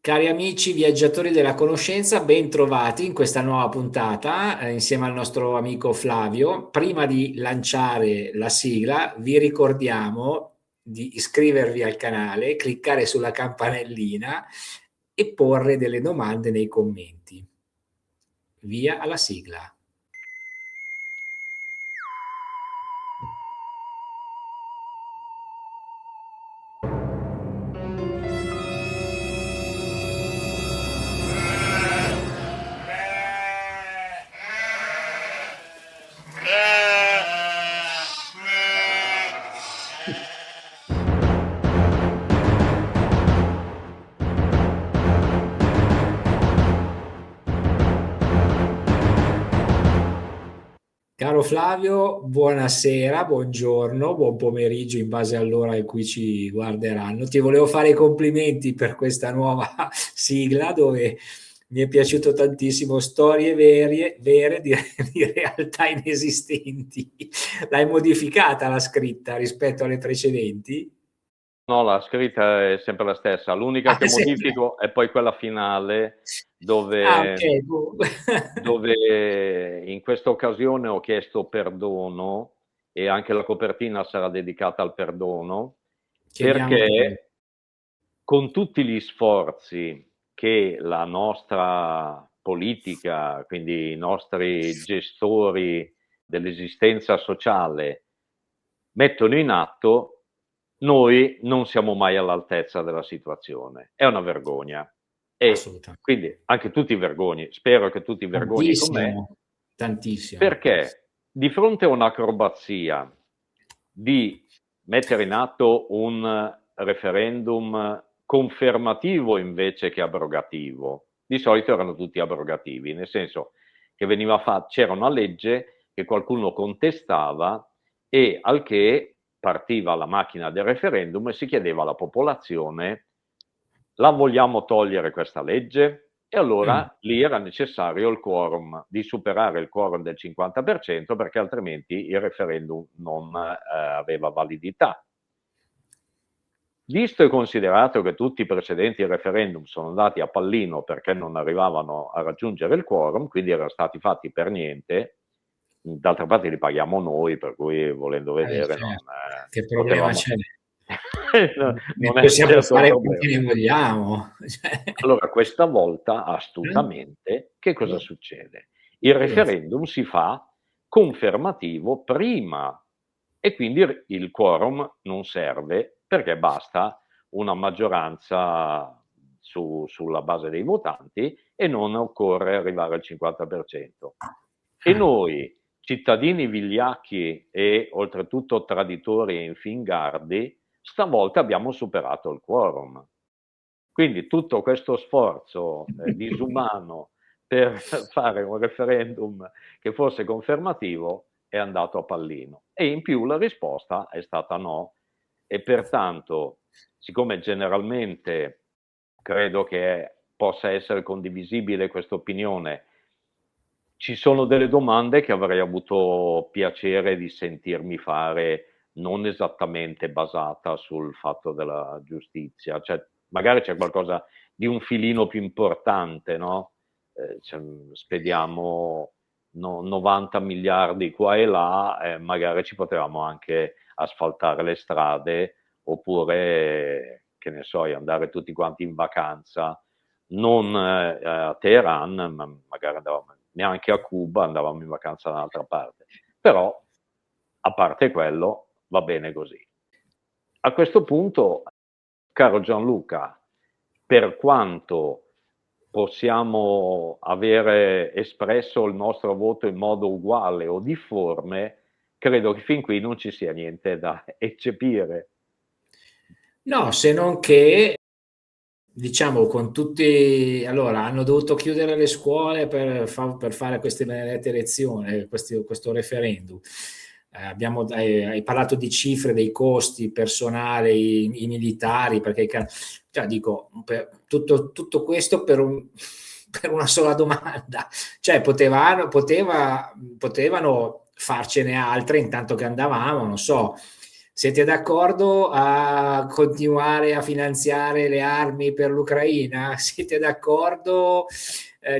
Cari amici viaggiatori della conoscenza, ben trovati in questa nuova puntata insieme al nostro amico Flavio. Prima di lanciare la sigla, vi ricordiamo di iscrivervi al canale, cliccare sulla campanellina e porre delle domande nei commenti. Via alla sigla. Caro Flavio, buonasera, buongiorno, buon pomeriggio in base all'ora in cui ci guarderanno. Ti volevo fare i complimenti per questa nuova sigla dove mi è piaciuto tantissimo, storie vere di realtà inesistenti. L'hai modificata la scritta rispetto alle precedenti? No, la scritta è sempre la stessa. L'unica Ah, che sempre. modifico è poi quella finale Ah, ok. dove, dove in questa occasione ho chiesto perdono e anche la copertina sarà dedicata al perdono, Chiediamo pure. perché con tutti gli sforzi che la nostra politica, quindi i nostri gestori dell'esistenza sociale mettono in atto, noi non siamo mai all'altezza della situazione. È una vergogna. E Assolutamente. quindi anche tu ti vergogni, spero che tu ti vergogni con me, Tantissimo, tantissimo. perché di fronte a un'acrobazia di mettere in atto un referendum confermativo invece che abrogativo, di solito erano tutti abrogativi, nel senso che c'era una legge che qualcuno contestava e al che partiva la macchina del referendum e si chiedeva alla popolazione: la vogliamo togliere questa legge? E Mm. allora lì era necessario il quorum, di superare il quorum del 50% perché altrimenti il referendum non aveva validità. Visto e considerato che tutti i precedenti referendum sono andati a pallino perché non arrivavano a raggiungere il quorum, quindi erano stati fatti per niente, d'altra parte li paghiamo noi, per cui volendo vedere non Certo. Che problema potevamo, c'è? Ne non è possiamo certo un fare problema. quanti ne vogliamo. Cioè, Allora, questa volta, eh? astutamente, che cosa succede? Il Cosa fa? referendum si fa confermativo prima e quindi il quorum non serve perché basta una maggioranza sulla base dei votanti e non occorre arrivare al 50%. E Ah, noi, cittadini vigliacchi e oltretutto traditori e infingardi, stavolta abbiamo superato il quorum. Quindi tutto questo sforzo disumano per fare un referendum che fosse confermativo è andato a pallino. E in più la risposta è stata no. E pertanto, siccome generalmente credo che possa essere condivisibile questa opinione, ci sono delle domande che avrei avuto piacere di sentirmi fare, non esattamente basata sul fatto della giustizia, cioè magari c'è qualcosa di un filino più importante, no? Cioè, spediamo 90 miliardi qua e là, magari ci potevamo anche asfaltare le strade oppure, che ne so, andare tutti quanti in vacanza non a Teheran, ma magari andavamo neanche a Cuba, andavamo in vacanza da un'altra parte. Però, a parte quello, va bene così. A questo punto, caro Gianluca, per quanto possiamo avere espresso il nostro voto in modo uguale o difforme, credo che fin qui non ci sia niente da eccepire. no, se non che, diciamo, con tutti, allora, hanno dovuto chiudere le scuole per fare queste benedette elezioni, questo referendum. Hai parlato di cifre, dei costi, personale, i militari, perché, cioè, dico, tutto questo per una sola domanda. Cioè, potevano farcene altre intanto che andavamo, non so, Siete d'accordo a continuare a finanziare le armi per l'Ucraina? Siete d'accordo?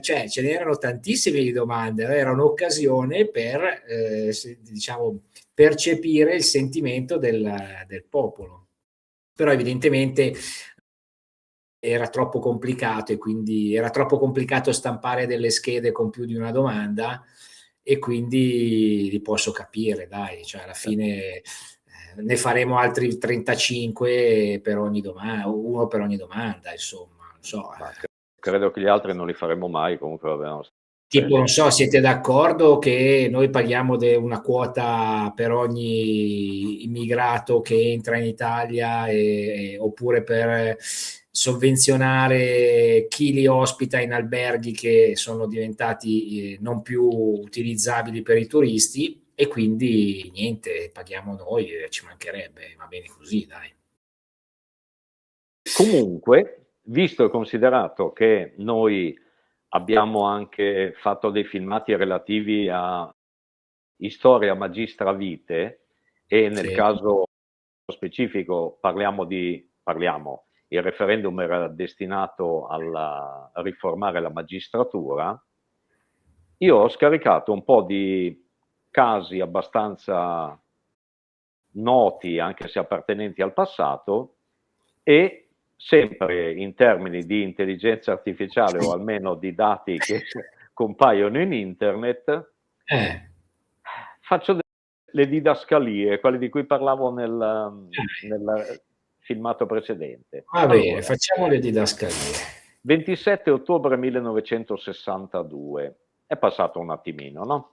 Cioè, ce n'erano tantissime di domande, era un'occasione per, diciamo, percepire il sentimento del popolo. Però evidentemente era troppo complicato e quindi era troppo complicato stampare delle schede con più di una domanda e quindi li posso capire, dai, cioè alla fine ne faremo altri 35 per ogni domanda, uno per ogni domanda, insomma, non so. Ma credo che gli altri non li faremo mai, comunque vabbè, non Tipo, non so, siete d'accordo che noi paghiamo una quota per ogni immigrato che entra in Italia oppure per sovvenzionare chi li ospita in alberghi che sono diventati non più utilizzabili per i turisti e quindi niente, paghiamo noi, ci mancherebbe, va bene così, dai. Comunque, visto e considerato che noi abbiamo anche fatto dei filmati relativi a Historia Magistra Vitae e nel Sì. caso specifico il referendum era destinato a riformare la magistratura, io ho scaricato un po' di casi abbastanza noti, anche se appartenenti al passato, e sempre in termini di intelligenza artificiale o almeno di dati che compaiono in internet, faccio le didascalie, quelle di cui parlavo nel filmato precedente. Va bene, Allora, facciamo le didascalie. 27 ottobre 1962, è passato un attimino, no?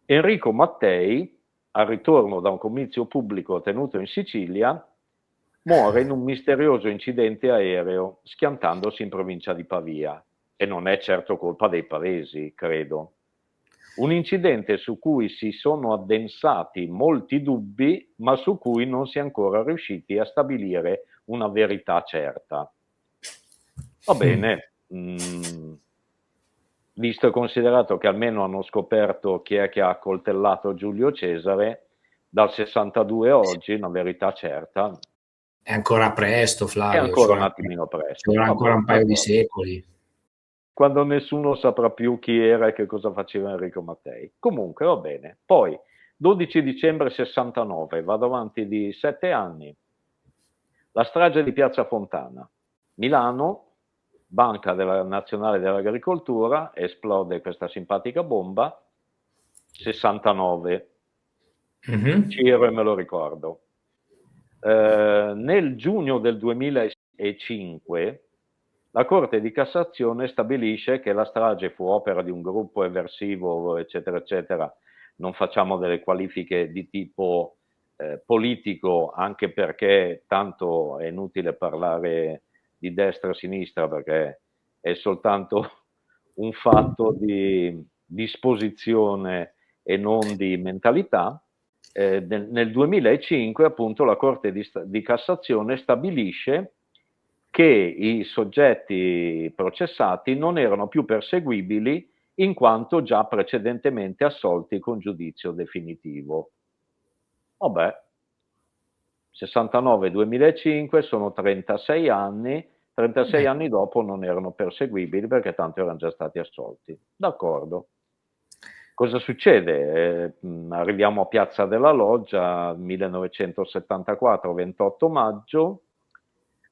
Enrico Mattei, al ritorno da un comizio pubblico tenuto in Sicilia, muore in un misterioso incidente aereo schiantandosi in provincia di Pavia. E non è certo colpa dei pavesi, credo. Un incidente su cui si sono addensati molti dubbi, ma su cui non si è ancora riusciti a stabilire una verità certa. Va bene, visto e considerato che almeno hanno scoperto chi è che ha accoltellato Giulio Cesare, dal 62 a oggi una verità certa. È ancora presto, È Flavio, ancora un attimino ci presto. vorrà ancora Vabbè, un paio di d'accordo. secoli. Quando nessuno saprà più chi era e che cosa faceva Enrico Mattei. Comunque, va bene. Poi, 12 dicembre 69, vado avanti di 7 anni. La strage di Piazza Fontana. Milano, Banca Nazionale dell'Agricoltura, esplode questa simpatica bomba. 69. C'ero e me lo ricordo. Nel giugno del 2005 la Corte di Cassazione stabilisce che la strage fu opera di un gruppo eversivo, eccetera, eccetera. Non facciamo delle qualifiche di tipo politico, anche perché tanto è inutile parlare di destra e sinistra, perché è soltanto un fatto di disposizione e non di mentalità. Nel 2005 appunto la Corte di Cassazione stabilisce che i soggetti processati non erano più perseguibili in quanto già precedentemente assolti con giudizio definitivo. Vabbè, 69-2005 sono 36 anni, 36 anni dopo non erano perseguibili perché tanto erano già stati assolti. D'accordo. Cosa succede? Arriviamo a Piazza della Loggia, 1974, 28 maggio.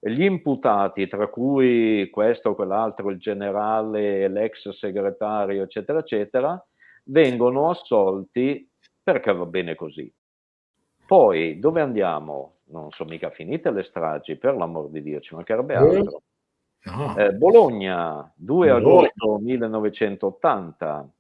Gli imputati, tra cui questo, quell'altro, il generale, l'ex segretario, eccetera, eccetera, vengono assolti perché va bene così. Poi, dove andiamo? Non sono mica finite le stragi, per l'amor di Dio, ci mancherebbe altro. No, Bologna, 2 Bologna. agosto 1980,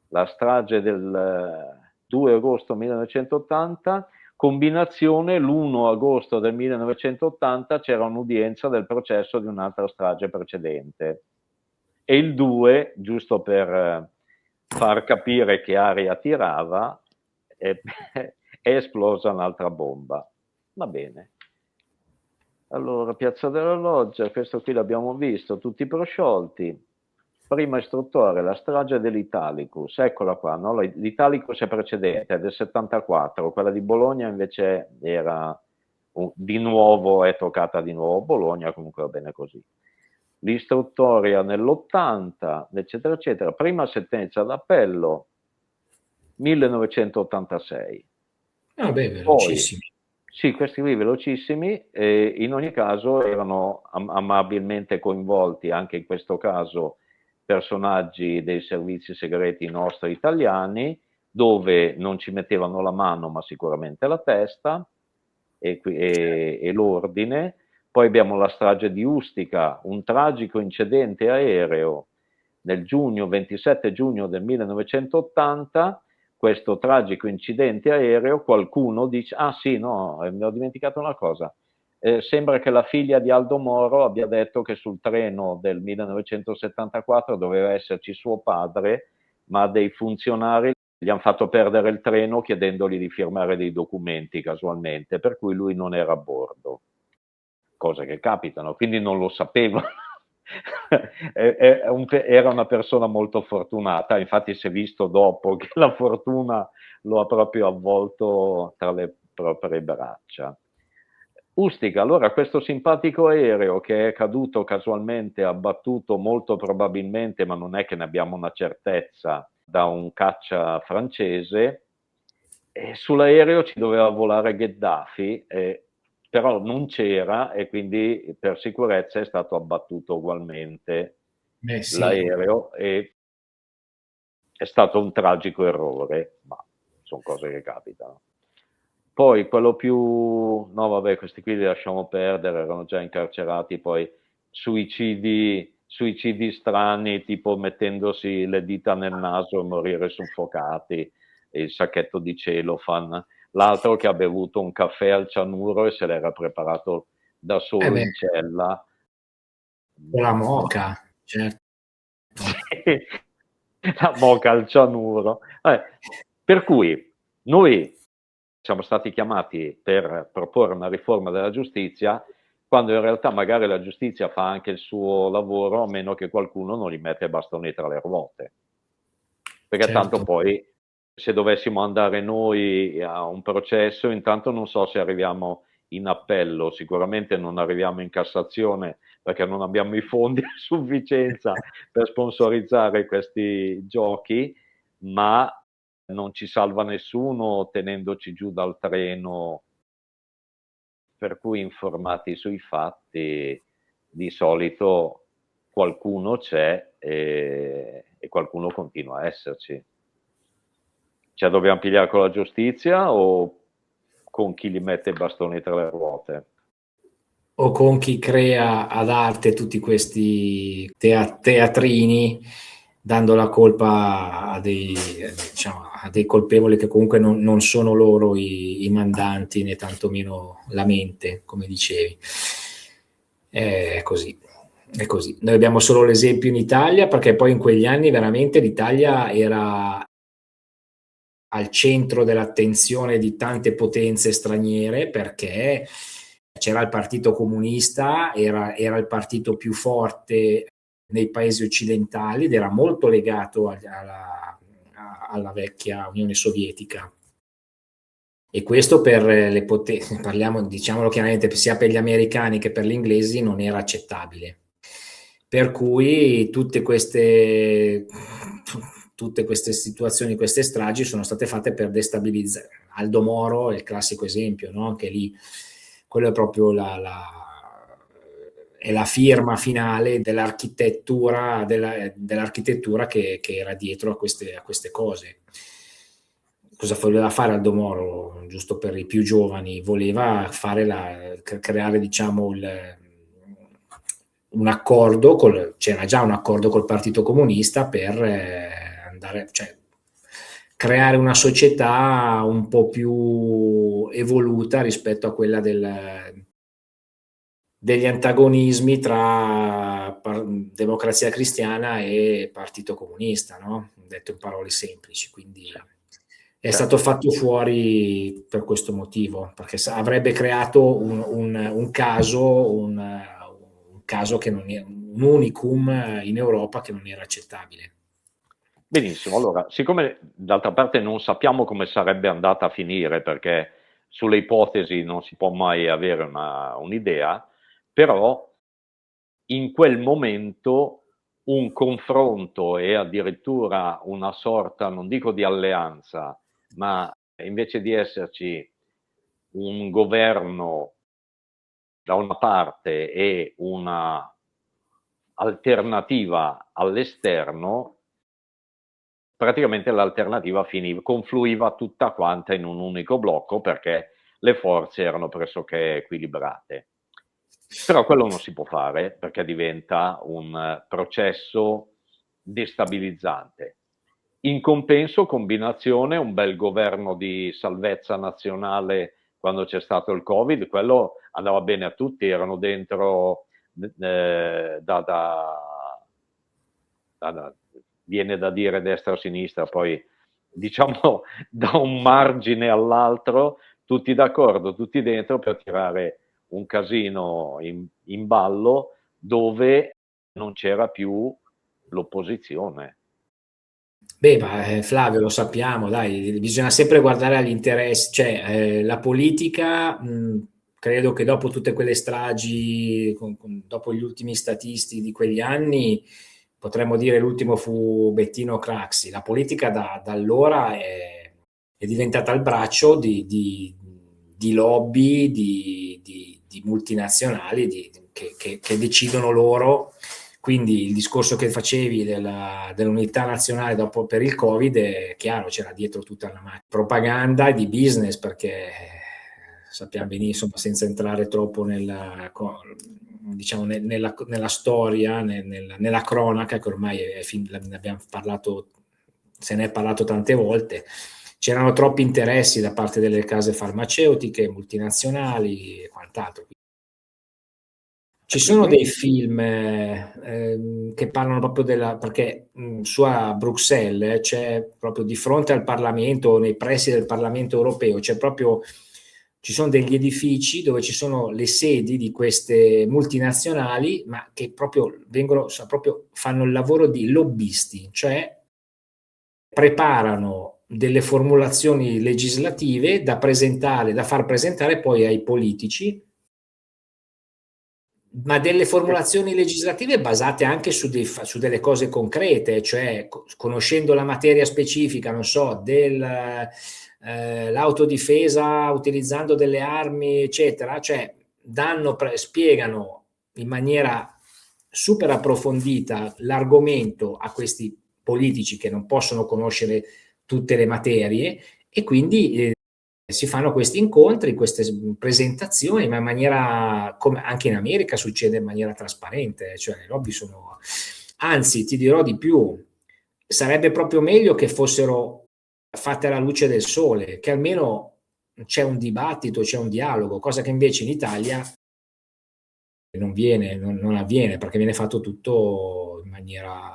la strage del 2 agosto 1980, combinazione l'1 agosto del 1980 c'era un'udienza del processo di un'altra strage precedente e il 2, giusto per far capire che aria tirava, è esplosa un'altra bomba. Va bene. Allora, Piazza della Loggia, questo qui l'abbiamo visto, tutti prosciolti. prima istruttore, la strage dell'Italicus, eccola qua, no? L'Italicus è precedente, è del 74, quella di Bologna invece era, di nuovo, è toccata di nuovo Bologna, comunque va bene così. L'istruttoria nell'80, eccetera, eccetera. Prima sentenza d'appello, 1986. Vabbè, Poi, velocissimi. sì, questi qui velocissimi, in ogni caso erano amabilmente coinvolti anche in questo caso personaggi dei servizi segreti nostri italiani, dove non ci mettevano la mano ma sicuramente la testa e l'ordine. Poi abbiamo la strage di Ustica, un tragico incidente aereo nel 27 giugno del 1980. Questo tragico incidente aereo, qualcuno dice, ah sì, no, mi ho dimenticato una cosa, sembra che la figlia di Aldo Moro abbia detto che sul treno del 1974 doveva esserci suo padre, ma dei funzionari gli hanno fatto perdere il treno chiedendogli di firmare dei documenti casualmente, per cui lui non era a bordo. Cose che capitano, quindi non lo sapevo. Era una persona molto fortunata, infatti si è visto dopo che la fortuna lo ha proprio avvolto tra le proprie braccia. Ustica, allora questo simpatico aereo che è caduto casualmente, abbattuto molto probabilmente, ma non è che ne abbiamo una certezza, da un caccia francese, e sull'aereo ci doveva volare Gheddafi, però non c'era e quindi per sicurezza è stato abbattuto ugualmente Beh, sì. l'aereo e è stato un tragico errore, ma sono cose che capitano. Poi quello più, no vabbè, questi qui li lasciamo perdere, erano già incarcerati, poi suicidi strani, tipo mettendosi le dita nel naso e morire soffocati, e il sacchetto di cellophane. L'altro che ha bevuto un caffè al cianuro e se l'era preparato da solo Beh, in cella. con la moca, certo. La moca al cianuro. Per cui noi siamo stati chiamati per proporre una riforma della giustizia, quando in realtà magari la giustizia fa anche il suo lavoro, a meno che qualcuno non gli mette i bastoni tra le ruote. Perché tanto Certo. poi, se dovessimo andare noi a un processo, intanto non so se arriviamo in appello, sicuramente non arriviamo in Cassazione perché non abbiamo i fondi a sufficienza per sponsorizzare questi giochi, ma non ci salva nessuno tenendoci giù dal treno, per cui informati sui fatti di solito qualcuno c'è e qualcuno continua a esserci. Cioè dobbiamo pigliare con la giustizia o con chi gli mette i bastoni tra le ruote? O con chi crea ad arte tutti questi teatrini, dando la colpa diciamo, a dei colpevoli che comunque non sono loro i mandanti, né tantomeno la mente, come dicevi. È così. È così. Noi abbiamo solo l'esempio in Italia, perché poi in quegli anni veramente l'Italia era al centro dell'attenzione di tante potenze straniere, perché c'era il partito comunista, era il partito più forte nei paesi occidentali ed era molto legato alla vecchia Unione Sovietica. E questo per le potenze, parliamo, diciamolo chiaramente, sia per gli americani che per gli inglesi non era accettabile. Per cui tutte queste situazioni, queste stragi sono state fatte per destabilizzare. Aldo Moro è il classico esempio, no? Anche lì, quello è proprio è la firma finale dell'architettura che era dietro a queste cose. Cosa voleva fare Aldo Moro, giusto per i più giovani? Voleva creare, diciamo, un accordo, c'era già un accordo col Partito Comunista per cioè, creare una società un po' più evoluta rispetto a quella degli antagonismi tra Democrazia Cristiana e Partito Comunista, no? Detto in parole semplici. Quindi è stato fatto fuori per questo motivo, perché avrebbe creato un caso che un unicum in Europa che non era accettabile. Benissimo, allora, siccome d'altra parte non sappiamo come sarebbe andata a finire, perché sulle ipotesi non si può mai avere un'idea, però in quel momento un confronto e addirittura una sorta, non dico di alleanza, ma invece di esserci un governo da una parte e una alternativa all'esterno, praticamente l'alternativa confluiva tutta quanta in un unico blocco perché le forze erano pressoché equilibrate. Però quello non si può fare perché diventa un processo destabilizzante. In compenso, combinazione, un bel governo di salvezza nazionale quando c'è stato il Covid, quello andava bene a tutti, erano dentro viene da dire destra o sinistra, poi diciamo da un margine all'altro, tutti d'accordo, tutti dentro per tirare un casino in ballo dove non c'era più l'opposizione. Beh, ma Flavio, lo sappiamo, dai, bisogna sempre guardare agli interessi, cioè la politica, credo che dopo tutte quelle stragi, dopo gli ultimi statisti di quegli anni, potremmo dire l'ultimo fu Bettino Craxi, la politica da allora è diventata il braccio di lobby, di multinazionali che decidono loro. Quindi il discorso che facevi dell'unità nazionale dopo per il Covid, è chiaro, c'era dietro tutta una propaganda e di business, perché sappiamo benissimo, senza entrare troppo diciamo, nella storia, nella cronaca, che ormai ne abbiamo parlato, se ne è parlato tante volte. C'erano troppi interessi da parte delle case farmaceutiche, multinazionali e quant'altro. Ci sono dei film che parlano proprio perché su a Bruxelles c'è proprio di fronte al Parlamento, nei pressi del Parlamento europeo, ci sono degli edifici dove ci sono le sedi di queste multinazionali, ma che proprio fanno il lavoro di lobbisti, cioè preparano delle formulazioni legislative da far presentare poi ai politici, ma delle formulazioni legislative basate anche su delle cose concrete, cioè conoscendo la materia specifica, non so, l'autodifesa utilizzando delle armi, eccetera, cioè spiegano in maniera super approfondita l'argomento a questi politici che non possono conoscere tutte le materie, e quindi si fanno questi incontri, queste presentazioni, ma in maniera, come anche in America succede, in maniera trasparente, cioè le lobby sono, anzi ti dirò di più, sarebbe proprio meglio che fossero fatte alla luce del sole, che almeno c'è un dibattito, c'è un dialogo, cosa che invece in Italia non avviene, perché viene fatto tutto in maniera,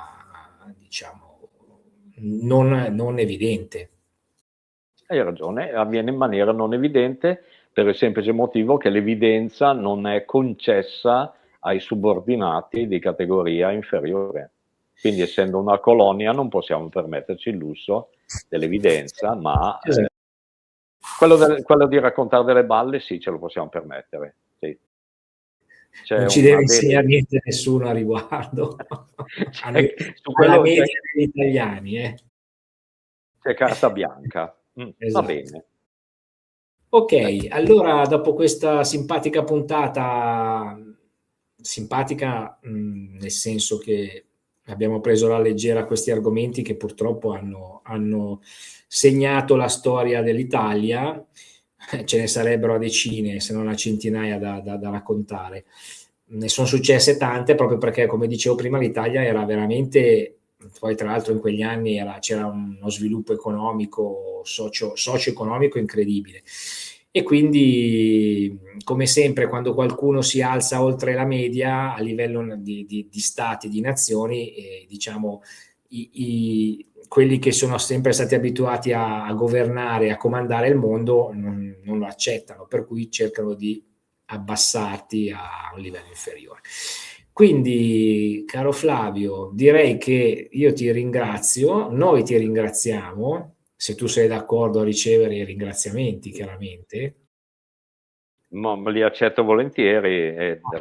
diciamo, non evidente. Hai ragione, avviene in maniera non evidente per il semplice motivo che l'evidenza non è concessa ai subordinati di categoria inferiore. Quindi, essendo una colonia, non possiamo permetterci il lusso dell'evidenza, ma Esatto. quello di raccontare delle balle sì, ce lo possiamo permettere. Sì. Non ci deve insegnare niente nessuno a riguardo, su alla quello media degli italiani. C'è carta bianca. Va Esatto. bene. Ok, allora dopo questa simpatica puntata, simpatica nel senso che abbiamo preso alla leggera questi argomenti che purtroppo hanno segnato la storia dell'Italia, ce ne sarebbero a decine, se non a centinaia da raccontare. Ne sono successe tante proprio perché, come dicevo prima, l'Italia era veramente, poi tra l'altro in quegli anni c'era uno sviluppo economico, socio-economico incredibile. E quindi, come sempre, quando qualcuno si alza oltre la media a livello di stati, di nazioni, diciamo, quelli che sono sempre stati abituati a governare, a comandare il mondo, non lo accettano, per cui cercano di abbassarti a un livello inferiore. Quindi, caro Flavio, direi che io ti ringrazio, noi ti ringraziamo, se tu sei d'accordo a ricevere i ringraziamenti, chiaramente. Ma me li accetto volentieri e Bene.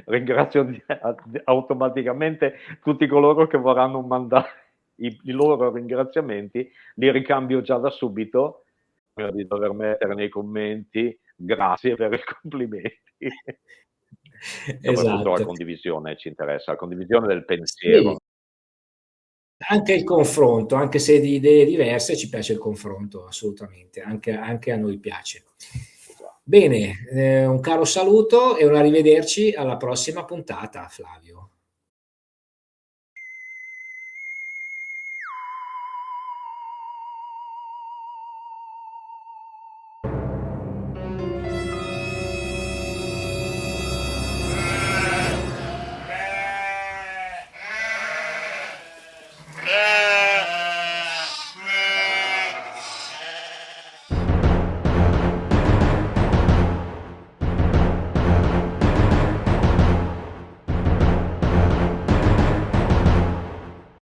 ringrazio automaticamente tutti coloro che vorranno mandare i loro ringraziamenti, li ricambio già da subito, prima di dover mettere nei commenti grazie per i complimenti. Soprattutto la Esatto. condivisione ci interessa, la condivisione del Sì, pensiero. anche il confronto, anche se di idee diverse, ci piace il confronto, assolutamente, anche a noi piace. Bene, un caro saluto e un arrivederci alla prossima puntata, Flavio.